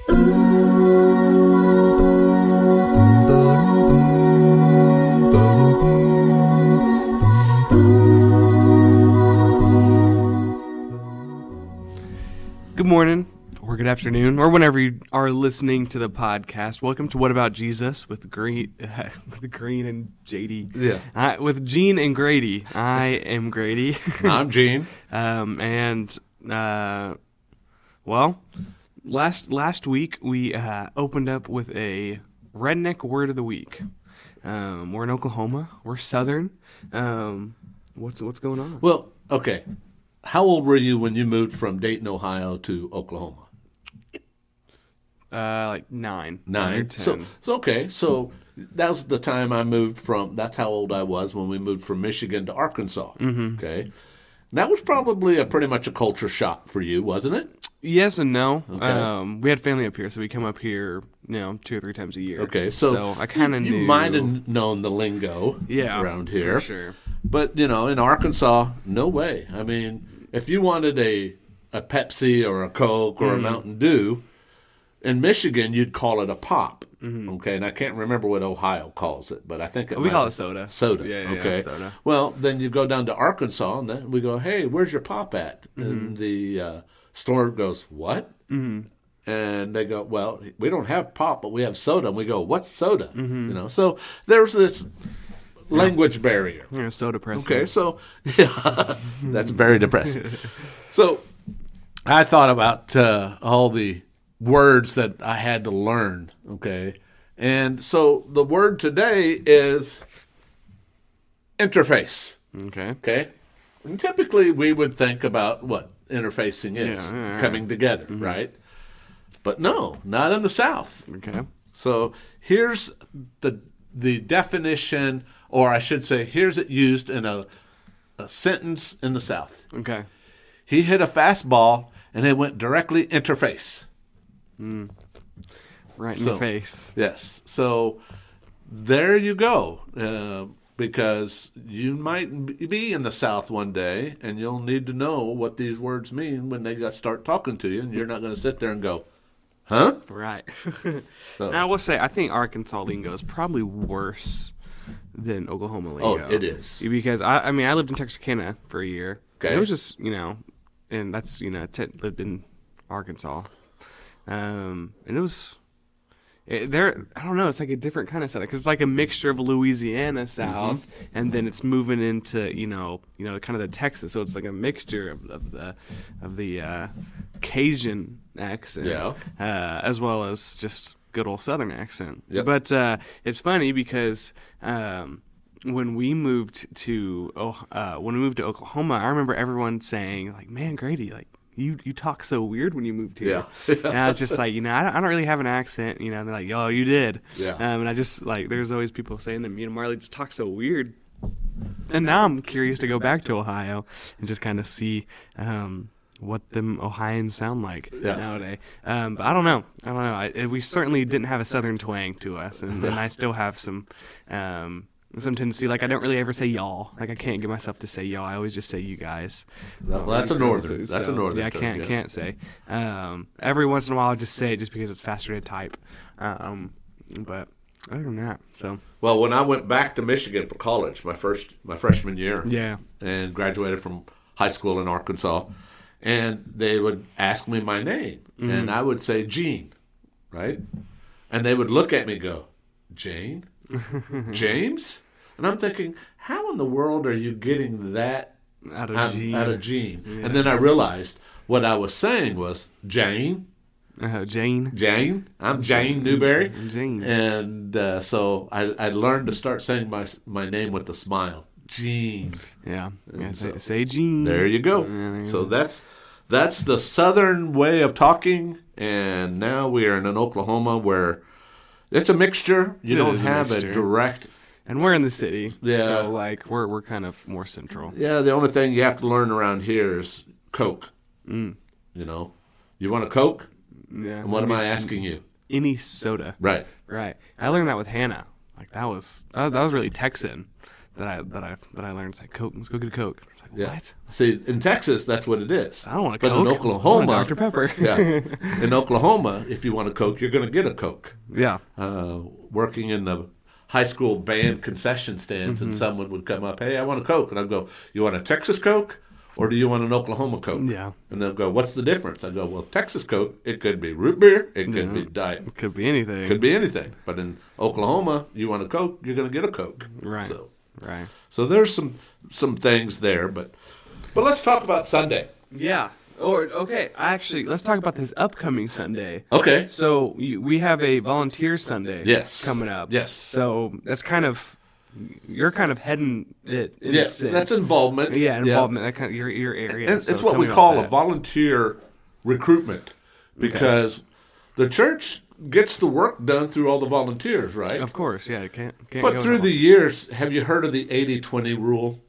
Good morning, or good afternoon, or whenever you are listening to the podcast. Welcome to What About Jesus with Green and JD. Yeah. With Gene and Grady. I am Grady. I'm Gene. Last week we opened up with a redneck word of the week. We're in Oklahoma. We're Southern. What's going on? Well, okay. How old were you when you moved from Dayton, Ohio to Oklahoma? Like 9 or 9. 10. So that was the time I moved from. That's how old I was when we moved from Michigan to Arkansas. Mm-hmm. Okay. That was probably pretty much a culture shock for you, wasn't it? Yes and no. Okay. We had family up here, so we come up here, 2 or 3 times a year. Okay, so I kind of knew. You might have known the lingo around here. For sure. But, in Arkansas, no way. I mean, if you wanted a Pepsi or a Coke or a Mountain Dew, in Michigan, you'd call it a pop. Mm-hmm. Okay, and I can't remember what Ohio calls it, but I think we call it soda. Soda. Yeah, okay. Soda. Well, then you go down to Arkansas, and then we go, "Hey, where's your pop at?" Mm-hmm. And the store goes, "What?" Mm-hmm. And they go, "Well, we don't have pop, but we have soda." And we go, "What's soda?" Mm-hmm. So there's this language barrier. Yeah, so depressing. Okay, so that's very depressing. So I thought about all the words that I had to learn, okay? And so the word today is interface. Okay? And typically we would think about what interfacing is, coming together, right? But no, not in the South. Okay. So here's the definition, or I should say, here's it used in a sentence in the South. Okay. He hit a fastball, and it went directly interface. Right in the face. Yes. So there you go. Because you might be in the South one day, and you'll need to know what these words mean when they start talking to you, and you're not going to sit there and go, huh? Right. So. Now, I will say, I think Arkansas lingo is probably worse than Oklahoma lingo. Oh, it is. Because, I lived in Texarkana for a year. Okay. It was just, and that's, lived in Arkansas. And it was, I don't know, it's like a different kind of South, because it's like a mixture of Louisiana South, and then it's moving into, kind of the Texas, so it's like a mixture of the Cajun accent, as well as just good old Southern accent. Yep. But it's funny because when we moved to Oklahoma, I remember everyone saying, like, "Man, Grady, like, you talk so weird when you moved here." Yeah. And I was just like, I don't really have an accent, and they're like, "Oh, you did." Yeah. And I just, like, there's always people saying that, Marley just talks so weird. And now I'm curious to go back to Ohio and just kind of see what them Ohioans sound like nowadays. But I don't know. We certainly didn't have a Southern twang to us, and I still have some tendency, like, I don't really ever say y'all. Like, I can't get myself to say y'all. I always just say you guys. Well, that's a northern. That's a northern. Yeah, I can't say. Every once in a while, I'll just say it just because it's faster to type. But other than that, so. Well, when I went back to Michigan for college, my freshman year, and graduated from high school in Arkansas, and they would ask me my name, and I would say Gene, right? And they would look at me and go, Jane? James? And I'm thinking, how in the world are you getting that out of Gene? Yeah. And then I realized what I was saying was Jane. Jane. I'm Jane Newberry. Jane. And so I learned to start saying my name with a smile. Gene. Yeah. Say Gene. There you go. So that's the Southern way of talking. And now we are in an Oklahoma where it's a mixture. You don't have a direct. And we're in the city. Yeah. So, like, we're kind of more central. Yeah, the only thing you have to learn around here is Coke. You want a Coke? Yeah. And what am I asking you? Any soda. Right. I learned that with Hannah. Like, that was really Texan. I learned. It's like Coke. Let's go get a Coke. It's like what? See, in Texas, that's what it is. I don't want a But Coke. in Oklahoma, I want a Dr. Pepper. In Oklahoma, if you want a Coke, you're going to get a Coke. Yeah. Working in the high school band concession stands, and someone would come up, hey, I want a Coke. And I'd go, you want a Texas Coke or do you want an Oklahoma Coke? Yeah. And they'll go, what's the difference? I go, well, Texas Coke, it could be root beer, it could be diet. It could be anything. Could be anything. But in Oklahoma, you want a Coke, you're going to get a Coke. Right. Right. So there's some things there, but let's talk about Sunday. Yeah. Actually, let's talk about this upcoming Sunday. Okay. So we have a volunteer Sunday coming up. Yes. So that's you're kind of heading it in a sense. That's involvement. Yeah, involvement. That kind of your area. And it's what we call a volunteer recruitment because the church gets the work done through all the volunteers, right? Of course, yeah. Can't but through the years, have you heard of the 80-20 rule?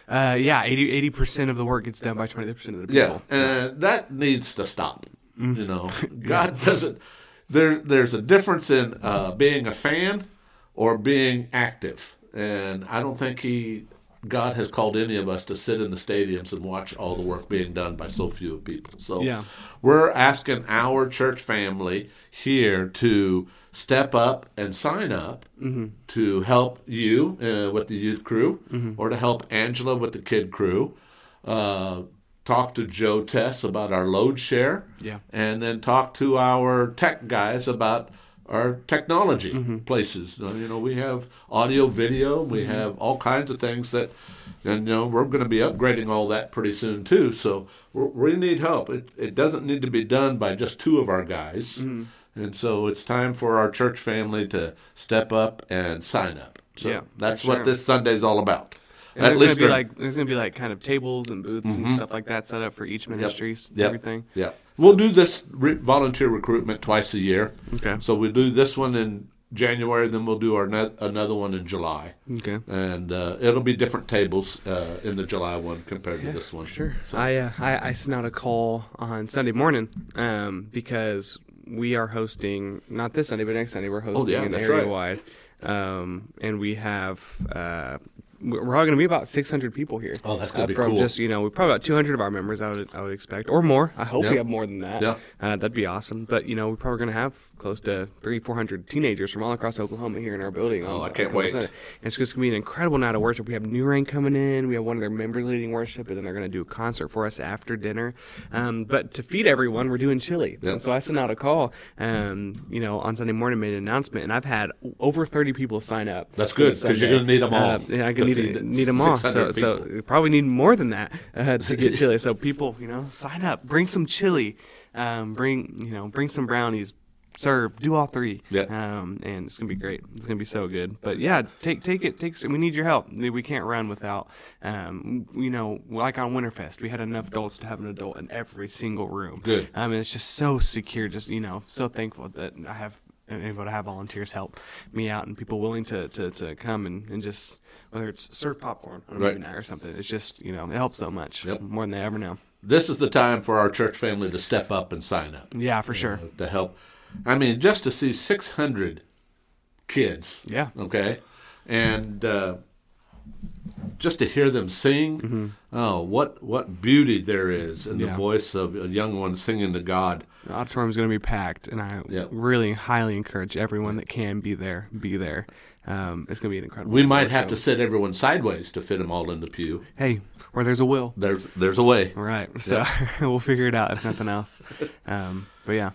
80% of the work gets done by 20% of the people. Yeah, and that needs to stop. You know, God doesn't. There's a difference in being a fan or being active, and I don't think God has called any of us to sit in the stadiums and watch all the work being done by so few people. So we're asking our church family here to step up and sign up to help you with the youth crew or to help Angela with the kid crew. Talk to Joe Tess about our load share. Yeah. And then talk to our tech guys about our technology places. You know, we have audio, video, we have all kinds of things that, and you know, we're going to be upgrading all that pretty soon too. So we need help. It doesn't need to be done by just two of our guys. And so it's time for our church family to step up and sign up. So that's what this Sunday is all about. And there's going to be like kind of tables and booths and stuff like that set up for each ministries and everything. Yeah. We'll do this volunteer recruitment twice a year. Okay. So we do this one in January, then we'll do another one in July. Okay. And it'll be different tables in the July one compared to this one. Sure. So. I sent out a call on Sunday morning because we are hosting, not this Sunday, but next Sunday, we're hosting an area-wide. And we have... we're all going to be about 600 people here. Oh, that's going to be cool. Just, you know, we're probably about 200 of our members, I would expect, or more. I hope we have more than that. Yeah. That'd be awesome. But, you know, we're probably going to have close to 300-400 teenagers from all across Oklahoma here in our building. Oh, I can't wait. And it's just going to be an incredible night of worship. We have New Rain coming in. We have one of their members leading worship, and then they're going to do a concert for us after dinner. But to feed everyone, we're doing chili. Yep. And so I sent out a call, you know, on Sunday morning, made an announcement, and I've had over 30 people sign up. That's good, because you're going to need them all. Need them all. So you probably need more than that to get chili. So people, you know, sign up, bring some chili, bring some brownies, serve, do all three. Yeah. And it's gonna be great. It's gonna be so good. But yeah, take it. We need your help. We can't run without. You know, like on Winterfest, we had enough adults to have an adult in every single room. Good. And it's just so secure. Just, you know, so thankful that I have. And able to have volunteers help me out and people willing to come and just, whether it's serve popcorn on a movie night or something, it's just, you know, it helps so much more than they ever know. This is the time for our church family to step up and sign up. Yeah, for sure. To help. I mean, just to see 600 kids. Yeah. Okay. And just to hear them sing, what beauty there is in the voice of a young one singing to God. The auditorium is going to be packed, and I really highly encourage everyone that can be there. It's going to be an incredible. We might have to sit everyone sideways to fit them all in the pew. Hey, where there's a will, there's a way. Right. So we'll figure it out if nothing else. But yeah.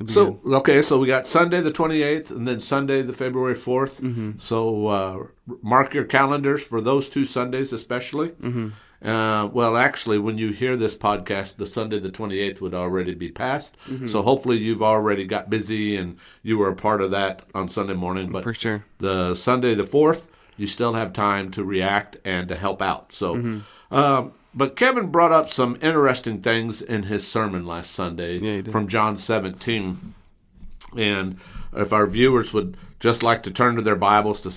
So so we got Sunday the 28th and then Sunday the February 4th. Mm-hmm. So mark your calendars for those two Sundays especially. Mm-hmm. Well, actually, when you hear this podcast, the Sunday the 28th would already be past. Mm-hmm. So hopefully you've already got busy and you were a part of that on Sunday morning. But for sure, the Sunday the 4th, you still have time to react and to help out. So. But Kevin brought up some interesting things in his sermon last Sunday from John 17. And if our viewers would just like to turn to their Bibles to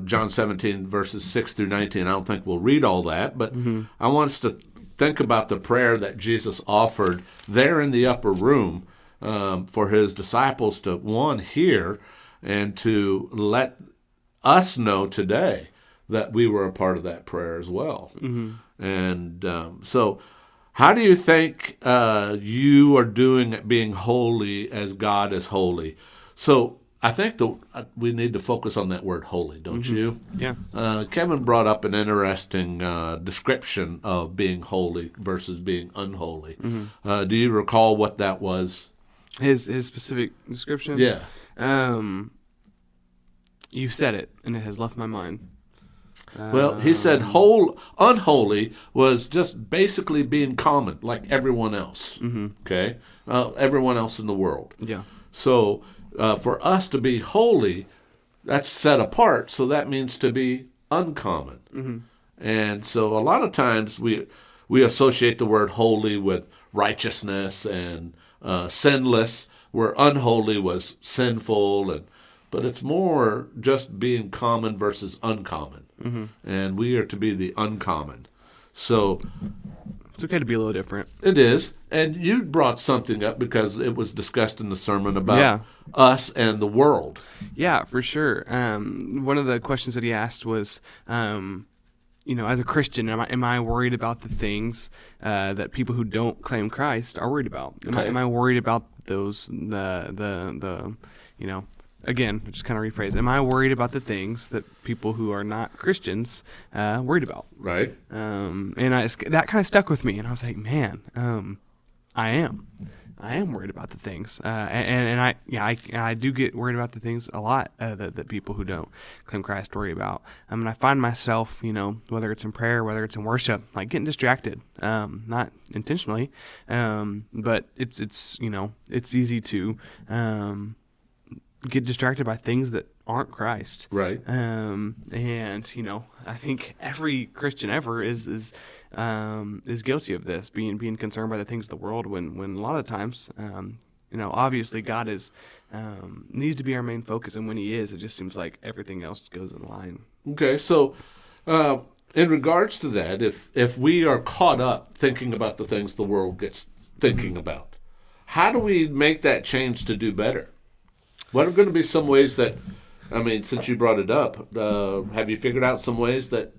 John 17, verses 6 through 19, I don't think we'll read all that. But I want us to think about the prayer that Jesus offered there in the upper room for his disciples to, one, hear and to let us know today that we were a part of that prayer as well. And so how do you think you are doing at being holy as God is holy? So I think we need to focus on that word holy, don't you? Yeah. Kevin brought up an interesting description of being holy versus being unholy. Do you recall what that was? His specific description? Yeah. You said it, and it has left my mind. Well, he said unholy was just basically being common, like everyone else. Okay? Everyone else in the world. Yeah. So for us to be holy, that's set apart, so that means to be uncommon. And so a lot of times we associate the word holy with righteousness and sinless, where unholy was sinful, but it's more just being common versus uncommon. And we are to be the uncommon. So it's okay to be a little different. It is. And you brought something up because it was discussed in the sermon about us and the world. Yeah, for sure. One of the questions that he asked was, as a Christian, am I worried about the things that people who don't claim Christ are worried about? Am I worried about those, again, just kind of rephrase, am I worried about the things that people who are not Christians worried about? Right. And that kind of stuck with me, and I was like, man, I am worried about the things, and I do get worried about the things a lot that people who don't claim Christ worry about. And I find myself, whether it's in prayer, whether it's in worship, like getting distracted, not intentionally, but it's easy to get distracted by things that aren't Christ. Right. And I think every Christian ever is guilty of this, being concerned by the things of the world when a lot of times, obviously God needs to be our main focus, and when He is, it just seems like everything else goes in line. Okay, so in regards to that, if we are caught up thinking about the things the world gets thinking about, how do we make that change to do better? What are going to be some ways that, since you brought it up, have you figured out some ways that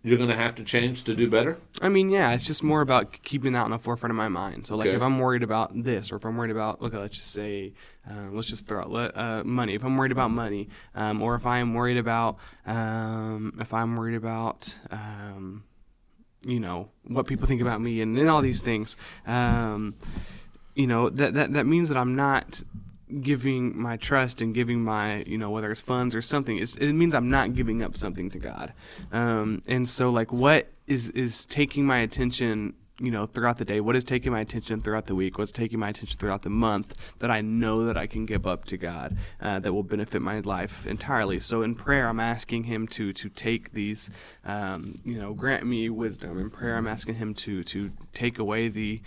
you're going to have to change to do better? It's just more about keeping that on the forefront of my mind. So, if I'm worried about this, or if I'm worried about, let's just say, let's just throw out money. If I'm worried about money, or if I'm worried about, what people think about me, and all these things, that means that I'm not giving my trust and giving my, whether it's funds or something, it means I'm not giving up something to God. And so what is taking my attention, throughout the day? What is taking my attention throughout the week? What's taking my attention throughout the month that I know that I can give up to God, that will benefit my life entirely? So in prayer, I'm asking Him to take these, grant me wisdom. In prayer, I'm asking Him to take away the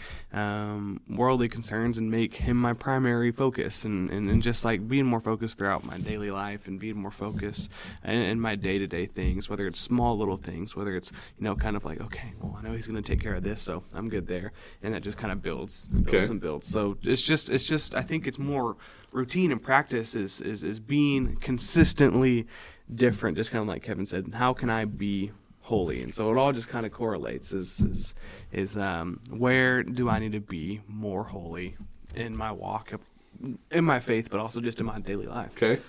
worldly concerns and make Him my primary focus, and just being more focused throughout my daily life, and being more focused in my day-to-day things, whether it's small little things, whether it's, kind of okay, well, I know He's going to take care of this, so I'm good there, and that just kind of builds and builds. So it's just I think it's more routine and practice is being consistently different, just kind of like Kevin said. How can I be holy? And so it all just kind of correlates. Is where do I need to be more holy in my walk, in my faith, but also just in my daily life? Okay.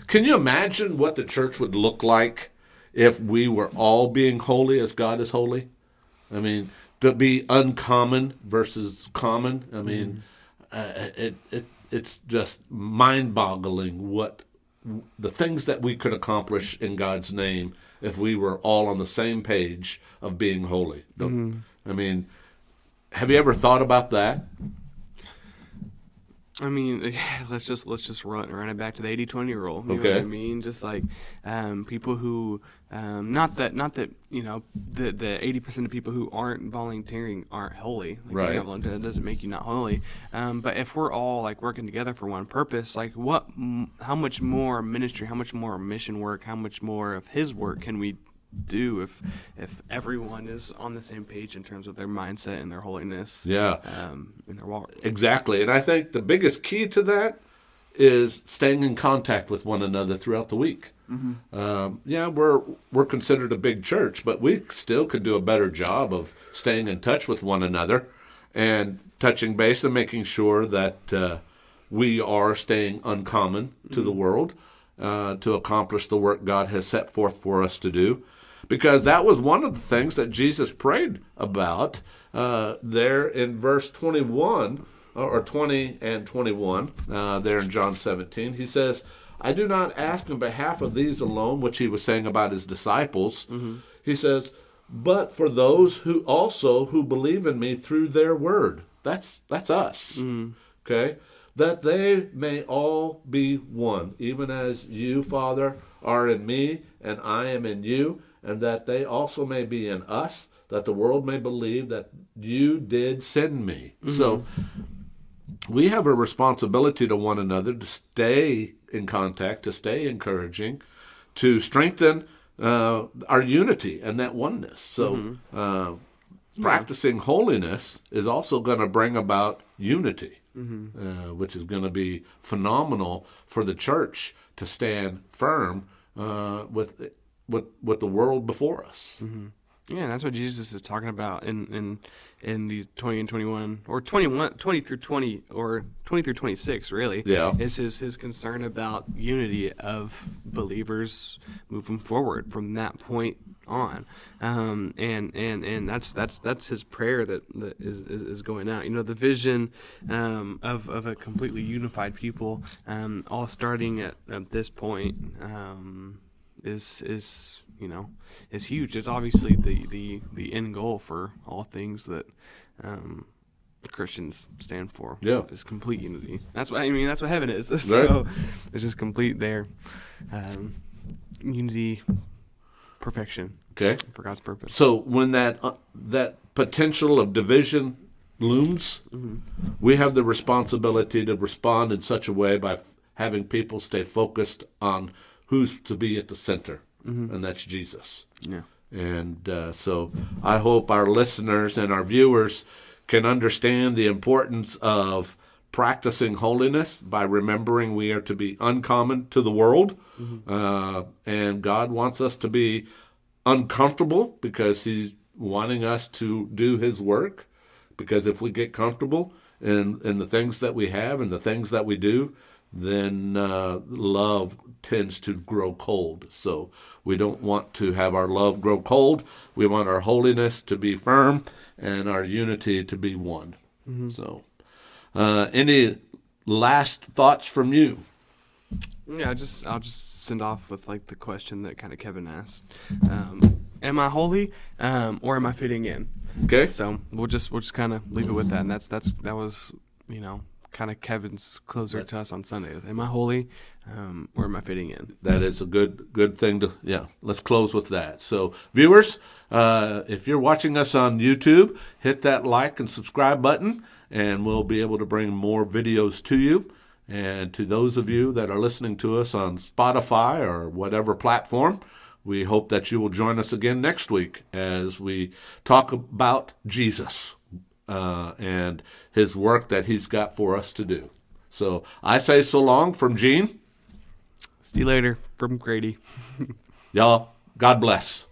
Can you imagine what the church would look like if we were all being holy as God is holy? To be uncommon versus common. It's just mind-boggling what the things that we could accomplish in God's name if we were all on the same page of being holy. Have you ever thought about that? Let's just run it back to the 80-20 rule. You Okay. know what I mean? Just people who, not that the 80% of people who aren't volunteering aren't holy. Right. That doesn't make you not holy. But if we're all working together for one purpose, how much more ministry, how much more mission work, how much more of His work can we do if everyone is on the same page in terms of their mindset and their holiness, Yeah. in their walk? Exactly. And I think the biggest key to that is staying in contact with one another throughout the week. Yeah, we're considered a big church, but we still could do a better job of staying in touch with one another and touching base and making sure that we are staying uncommon to the world to accomplish the work God has set forth for us to do. Because that was one of the things that Jesus prayed about there in verse 21, or 20 and 21, there in John 17. He says, I do not ask on behalf of these alone, which he was saying about his disciples. He says, but for those who believe in me through their word. That's us. Okay? That they may all be one, even as you, Father, are in me, and I am in you, and that they also may be in us, that the world may believe that you did send me. So we have a responsibility to one another to stay in contact, to stay encouraging, to strengthen our unity and that oneness. So practicing holiness is also going to bring about unity, which is going to be phenomenal for the church to stand firm with the world before us. Yeah, that's what Jesus is talking about in the 20 and 21, or 20 through 20, or 20 through 26, really. Yeah. Is his concern about unity of believers moving forward from that point on. And that's his prayer that is going out. You know, the vision of a completely unified people, all starting at this point, is you know, is huge. It's obviously the end goal for all things that the Christians stand for. Yeah, is complete unity. That's what that's what heaven is. So it's just complete there, unity, perfection. Okay, for God's purpose. So when that potential of division looms, we have the responsibility to respond in such a way by having people stay focused on who's to be at the center. And that's Jesus. Yeah. And so I hope our listeners and our viewers can understand the importance of practicing holiness by remembering we are to be uncommon to the world. And God wants us to be uncomfortable because he's wanting us to do his work. Because if we get comfortable in the things that we have and the things that we do, then love tends to grow cold. So we don't want to have our love grow cold. We want our holiness to be firm and our unity to be one. So any last thoughts from you? Yeah, I'll just send off with like the question that kind of Kevin asked. Am I holy, or am I fitting in? Okay. So we'll just kind of leave it with that, and that was, you know, kind of Kevin's closer to us on Sunday. Am I holy, or am I fitting in? That is a good thing to, let's close with that. So viewers, if you're watching us on YouTube, hit that like and subscribe button, and we'll be able to bring more videos to you. And to those of you that are listening to us on Spotify or whatever platform, we hope that you will join us again next week as we talk about Jesus and his work that he's got for us to do. So I say so long from Gene. See you later from Grady. Y'all, God bless.